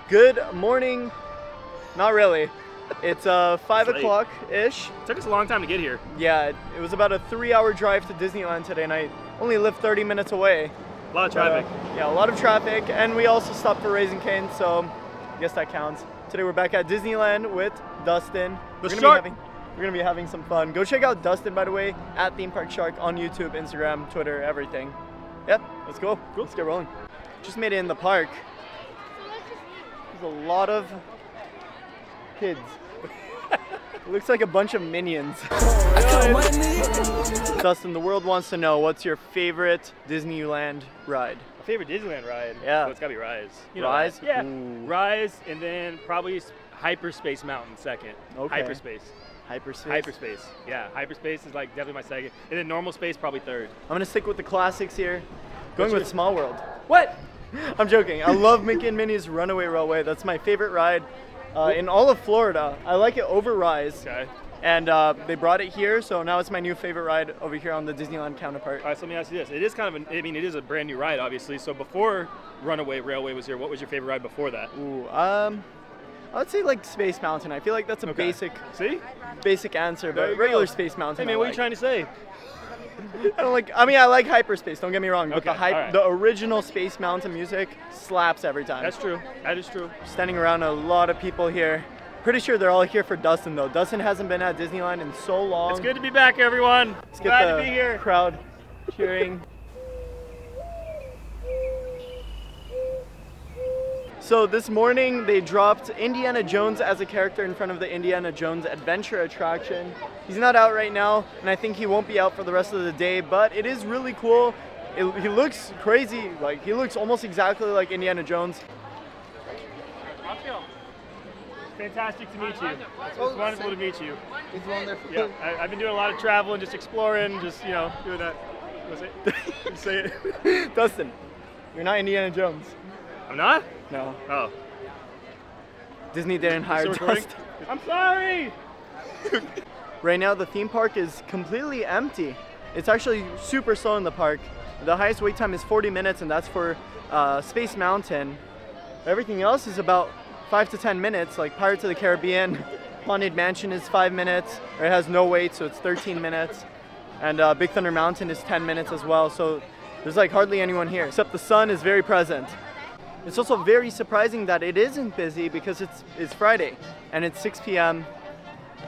Good morning. Not really. It's 5 o'clock-ish. Took us a long time to get here. Yeah, it was about a 3-hour drive to Disneyland today, and I only live 30 minutes away. A lot of traffic. Yeah, a lot of traffic, and we also stopped for Raising Cane's, so I guess that counts. Today we're back at Disneyland with Dustin. We're gonna be having some fun. Go check out Dustin, by the way, at Theme Park Shark on YouTube, Instagram, Twitter, everything. Yep, let's go. Cool. Let's get rolling. Just made it in the park. There's a lot of kids. It looks like a bunch of minions. Dustin, the world wants to know, what's your favorite Disneyland ride? My favorite Disneyland ride? Yeah. Well, it's gotta be Rise. You know Rise? Yeah. Ooh. Rise, and then probably Hyperspace Mountain second. Okay. Hyperspace. Hyperspace? Hyperspace. Yeah, Hyperspace is like definitely my second. And then Normal Space probably third. I'm gonna stick with the classics here. Going with Small World. What? I'm joking. I love Mickey and Minnie's Runaway Railway. That's my favorite ride in all of Florida. I like it over Rise. Okay. And they brought it here, so now it's my new favorite ride over here on the Disneyland counterpart. All right, so let me ask you this. It is kind of it is a brand new ride, obviously. So before Runaway Railway was here, what was your favorite ride before that? Ooh, I would say like Space Mountain. I feel like that's a basic answer, but regular Space Mountain. Hey man, what are you trying to say? I like Hyperspace, don't get me wrong, but Okay, the original Space Mountain music slaps every time. That's true. That is true. Standing around a lot of people here. Pretty sure they're all here for Dustin though. Dustin hasn't been at Disneyland in so long. It's good to be back, everyone. Let's Glad get to be here. Crowd cheering. So this morning they dropped Indiana Jones as a character in front of the Indiana Jones Adventure attraction. He's not out right now, and I think he won't be out for the rest of the day, but it is really cool. He looks crazy, like he looks almost exactly like Indiana Jones. Fantastic to meet you. It's wonderful to meet you. It's wonderful. Yeah, I've been doing a lot of traveling, just exploring, just, you know, doing that. What's it? You say it. Dustin, you're not Indiana Jones. I'm not? No. Oh. Disney didn't hire Dustin. I'm sorry! Right now the theme park is completely empty. It's actually super slow in the park. The highest wait time is 40 minutes, and that's for Space Mountain. Everything else is about 5 to 10 minutes, like Pirates of the Caribbean. Haunted Mansion is 5 minutes, or it has no wait, so it's 13 minutes. And Big Thunder Mountain is 10 minutes as well, so there's like hardly anyone here, except the sun is very present. It's also very surprising that it isn't busy because it's Friday and it's 6 p.m.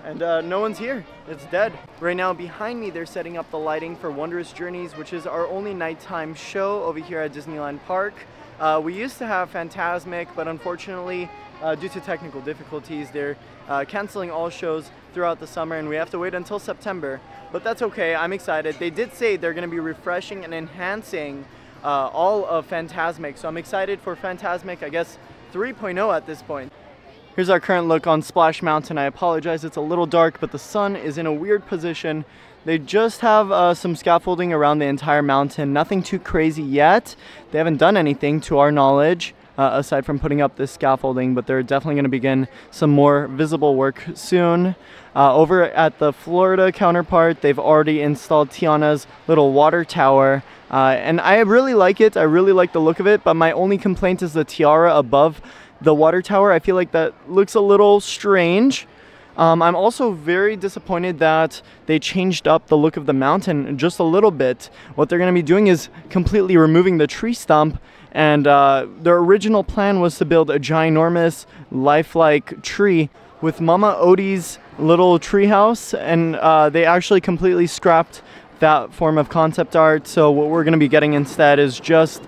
and no one's here. It's dead. Right now behind me they're setting up the lighting for Wondrous Journeys, which is our only nighttime show over here at Disneyland Park. We used to have Fantasmic, but unfortunately due to technical difficulties they're canceling all shows throughout the summer, and we have to wait until September. But that's okay, I'm excited. They did say they're going to be refreshing and enhancing all of Fantasmic, so I'm excited for Fantasmic, I guess 3.0 at this point. Here's our current look on Splash Mountain. I apologize, it's a little dark, but the sun is in a weird position. They just have some scaffolding around the entire mountain, nothing too crazy yet. They haven't done anything to our knowledge aside from putting up this scaffolding, but they're definitely going to begin some more visible work soon. Over at the Florida counterpart, they've already installed Tiana's little water tower, and I really like it. I really like the look of it, but my only complaint is the tiara above the water tower. I feel like that looks a little strange. I'm also very disappointed that they changed up the look of the mountain just a little bit. What they're going to be doing is completely removing the tree stump, and their original plan was to build a ginormous lifelike tree with Mama Odie's little tree house, and they actually completely scrapped that form of concept art. So what we're going to be getting instead is just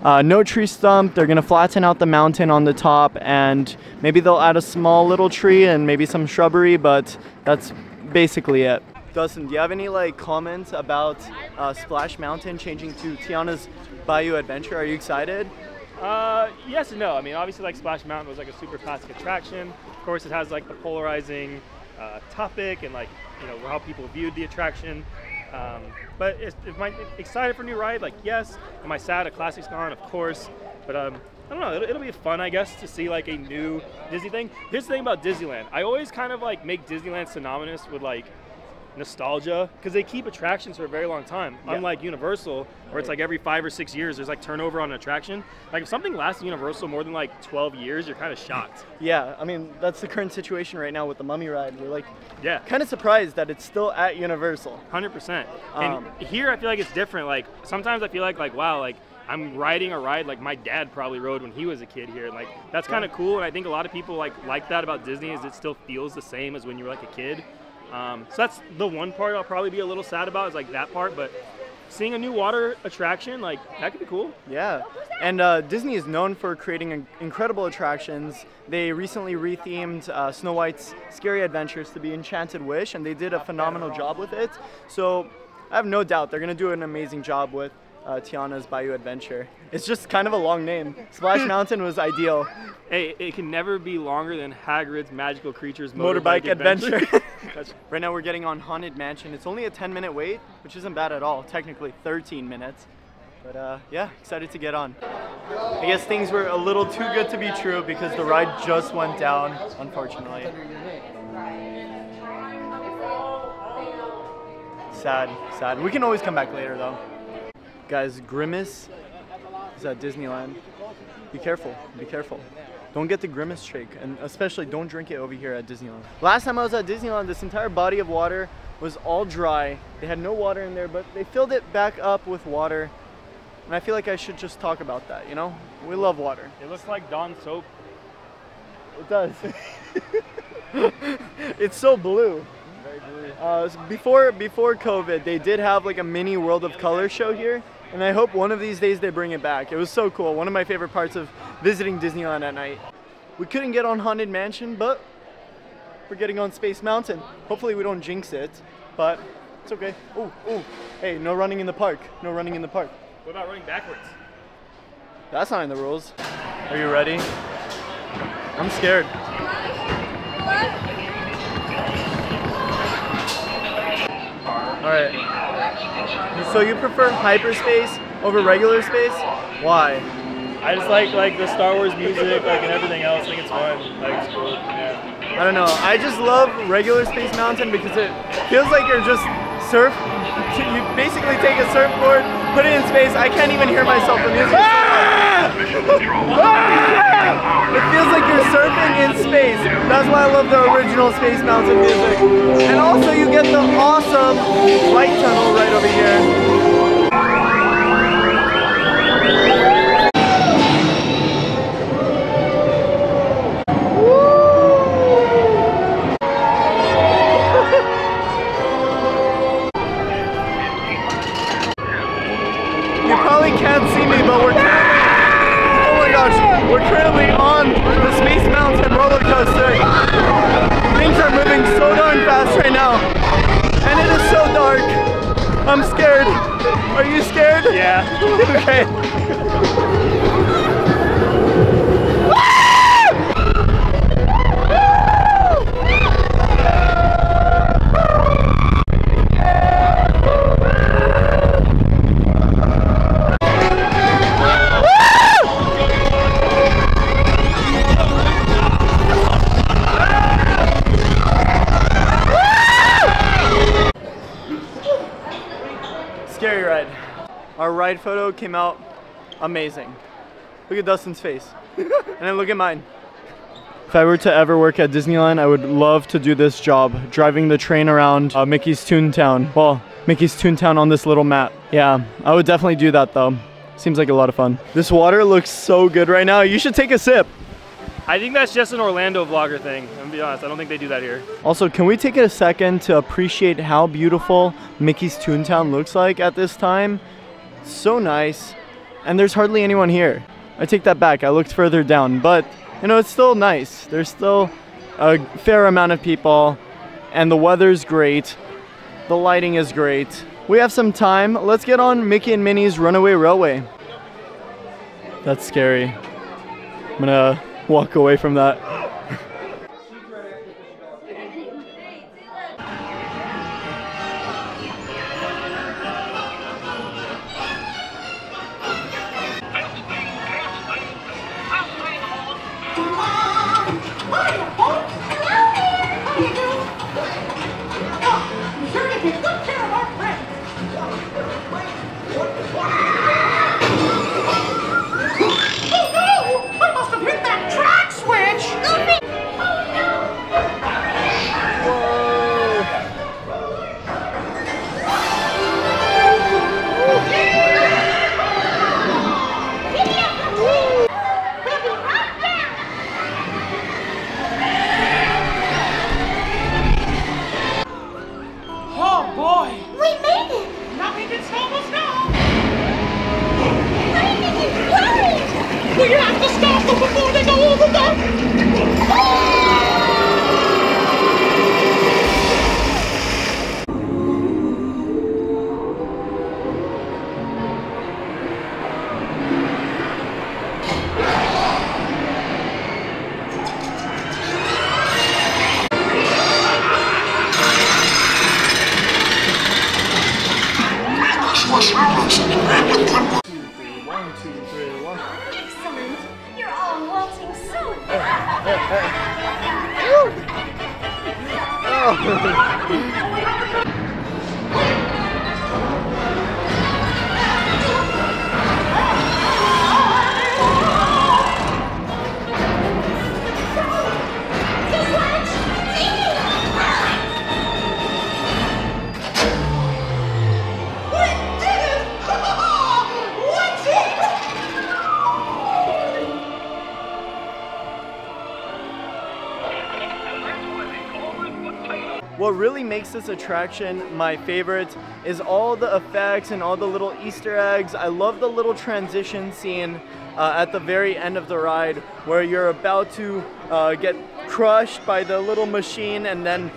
no tree stump. They're going to flatten out the mountain on the top, and maybe they'll add a small little tree and maybe some shrubbery, but that's basically it. Dustin, do you have any comments about Splash Mountain changing to Tiana's Bayou Adventure? Are you excited? Yes and no. I mean, obviously Splash Mountain was a super classic attraction. Of course, it has the polarizing topic and how people viewed the attraction. But am I excited for a new ride? Yes. Am I sad a classic's gone? Of course. But I don't know. It'll be fun, I guess, to see a new Disney thing. Here's the thing about Disneyland. I always kind of make Disneyland synonymous with nostalgia, because they keep attractions for a very long time. Yeah. Unlike Universal, where it's like every 5 or 6 years there's like turnover on an attraction. Like if something lasts at Universal more than like 12 years, you're kind of shocked. Yeah, I mean that's the current situation right now with the Mummy ride. We're like, yeah, kind of surprised that it's still at Universal. 100%. And here I feel like it's different. Like sometimes I feel like wow, like I'm riding a ride like my dad probably rode when he was a kid here. Like that's kind of cool, and I think a lot of people like that about Disney is it still feels the same as when you were like a kid. So that's the one part I'll probably be a little sad about is like that part, but seeing a new water attraction, like that could be cool. Yeah, and Disney is known for creating incredible attractions. They recently rethemed Snow White's Scary Adventures to be Enchanted Wish, and they did a phenomenal job with it. So I have no doubt they're gonna do an amazing job with Tiana's Bayou Adventure. It's just kind of a long name. Splash Mountain was ideal. Hey, it can never be longer than Hagrid's Magical Creatures Motorbike Adventure. Right now we're getting on Haunted Mansion. It's only a 10-minute wait, which isn't bad at all. Technically 13 minutes. But yeah, excited to get on. I guess things were a little too good to be true because the ride just went down, unfortunately. Sad, sad. We can always come back later though. Guys, Grimace is at Disneyland. Be careful, be careful. Don't get the Grimace shake, and especially don't drink it over here at Disneyland. Last time I was at Disneyland, this entire body of water was all dry. They had no water in there, but they filled it back up with water. And I feel like I should just talk about that, you know? We love water. It looks like Dawn soap. It does. It's so blue. Very blue. Before COVID, they did have like a mini World of Color show here. And I hope one of these days they bring it back. It was so cool. One of my favorite parts of visiting Disneyland at night. We couldn't get on Haunted Mansion, but we're getting on Space Mountain. Hopefully we don't jinx it, but it's okay. Ooh, ooh. Hey, no running in the park. No running in the park. What about running backwards? That's not in the rules. Are you ready? I'm scared. All right. So you prefer hyperspace over regular space? Why? I just like the Star Wars music, like, and everything else. I think it's fun. Like, it's cool. Yeah. I don't know. I just love regular Space Mountain because it feels like you're just you basically take a surfboard, put it in space. I can't even hear myself. The music. It feels like you're surfing in space. That's why I love the original Space Mountain music. And also you get the awesome light tunnel right over here. You probably can't see me, but we're currently on the Space Mountain roller coaster. Things are moving so darn fast right now, and it is so dark. I'm scared. Are you scared? Yeah. Okay. Scary ride. Our ride photo came out amazing. Look at Dustin's face. And then look at mine. If I were to ever work at Disneyland, I would love to do this job, driving the train around Mickey's Toontown. Well, Mickey's Toontown on this little map. Yeah, I would definitely do that though. Seems like a lot of fun. This water looks so good right now. You should take a sip. I think that's just an Orlando vlogger thing. I'm gonna be honest, I don't think they do that here. Also, can we take a second to appreciate how beautiful Mickey's Toontown looks like at this time? So nice. And there's hardly anyone here. I take that back, I looked further down, but you know, it's still nice. There's still a fair amount of people, and the weather's great. The lighting is great. We have some time. Let's get on Mickey and Minnie's Runaway Railway. That's scary. I'm gonna walk away from that. What really makes this attraction my favorite is all the effects and all the little Easter eggs. I love the little transition scene at the very end of the ride where you're about to get crushed by the little machine, and then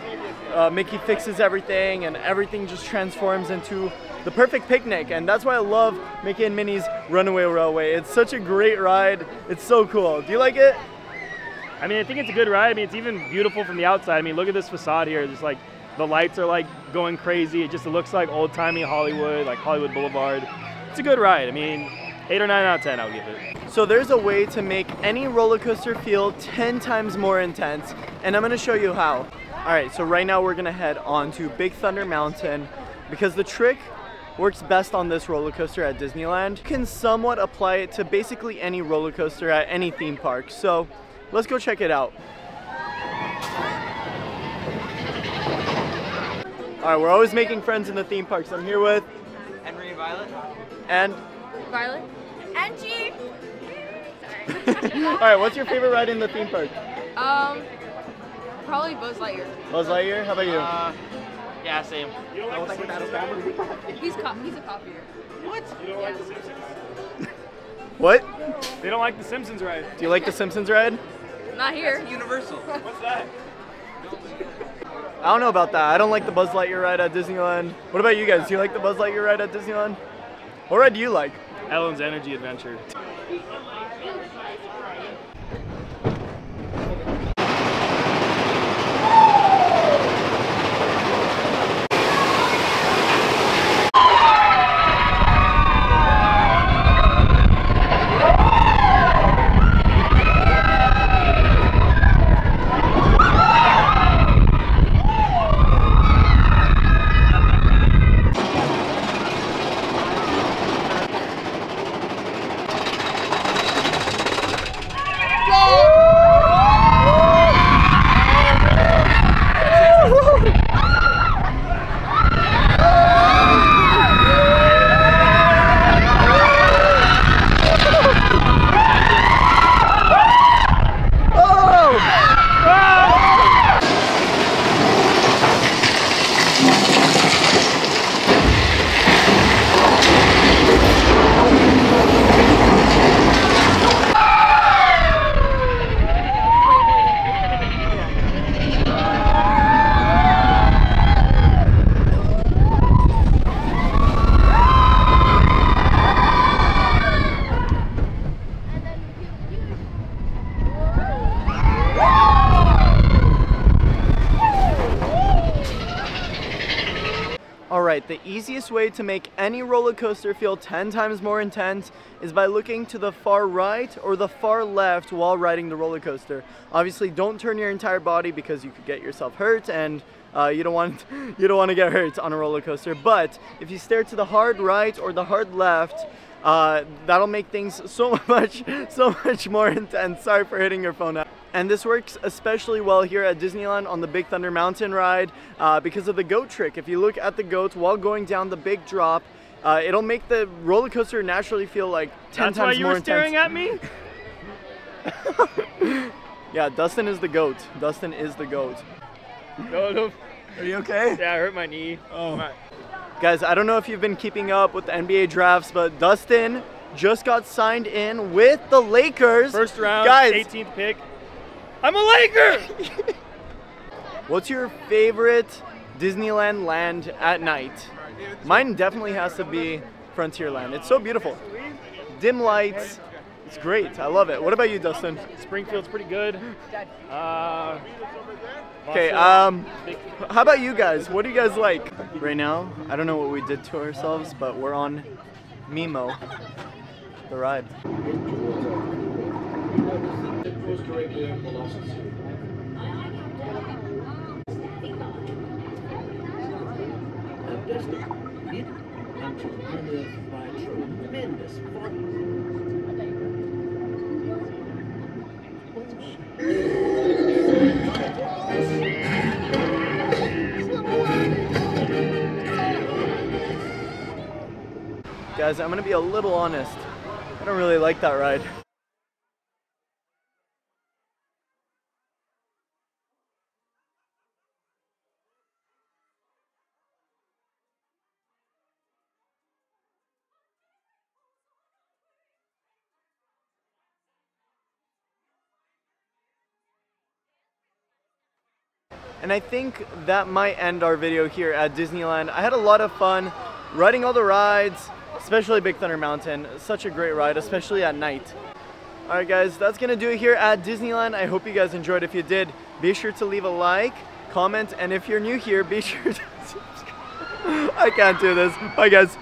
Mickey fixes everything and everything just transforms into the perfect picnic. And that's why I love Mickey and Minnie's Runaway Railway. It's such a great ride. It's so cool. Do you like it? I mean, I think it's a good ride. I mean, it's even beautiful from the outside. I mean, look at this facade here. Just like the lights are like going crazy. It looks like old-timey Hollywood, like Hollywood Boulevard. It's a good ride. I mean, 8 or 9 out of 10, I would give it. So there's a way to make any roller coaster feel 10 times more intense, and I'm gonna show you how. All right, so right now we're gonna head on to Big Thunder Mountain because the trick works best on this roller coaster at Disneyland. You can somewhat apply it to basically any roller coaster at any theme park. So let's go check it out. All right, we're always making friends in the theme parks. I'm here with Henry and Violet. And Violet. Angie. Sorry. all right, what's your favorite ride in the theme park? Probably Buzz Lightyear. Buzz Lightyear, how about you? Yeah, same. You don't like the Simpsons? He's a copier. What? You don't like the Simpsons? What? They don't like the Simpsons ride. Do you like the Simpsons ride? Not here. Universal. What's that? I don't know about that. I don't like the Buzz Lightyear ride at Disneyland. What about you guys? Do you like the Buzz Lightyear ride at Disneyland? What ride do you like? Ellen's Energy Adventure. Alright, the easiest way to make any roller coaster feel 10 times more intense is by looking to the far right or the far left while riding the roller coaster. Obviously, don't turn your entire body because you could get yourself hurt, and you don't want to get hurt on a roller coaster. But if you stare to the hard right or the hard left, that'll make things so much more intense. Sorry for hitting your phone out. And this works especially well here at Disneyland on the Big Thunder Mountain ride because of the goat trick. If you look at the goats while going down the big drop, it'll make the roller coaster naturally feel like 10 times more intense. That's why you were staring at me? Yeah, Dustin is the goat. Dustin is the goat. No. Are you okay? Yeah, I hurt my knee. Oh. Guys, I don't know if you've been keeping up with the NBA drafts, but Dustin just got signed in with the Lakers. First round, guys, 18th pick. I'm a Laker! What's your favorite Disneyland land at night? Mine definitely has to be Frontierland. It's so beautiful. Dim lights. It's great. I love it. What about you, Dustin? Springfield's pretty good. Okay, how about you guys? What do you guys like? Right now, I don't know what we did to ourselves, but we're on Mimo, the ride. postcurricular philosophy. And that's the it until by tremendous Guys, I'm gonna be a little honest. I don't really like that ride. And I think that might end our video here at Disneyland. I had a lot of fun riding all the rides, especially Big Thunder Mountain. Such a great ride, especially at night. Alright guys, that's gonna do it here at Disneyland. I hope you guys enjoyed. If you did, be sure to leave a like, comment, and if you're new here, be sure to subscribe. I can't do this. Bye guys.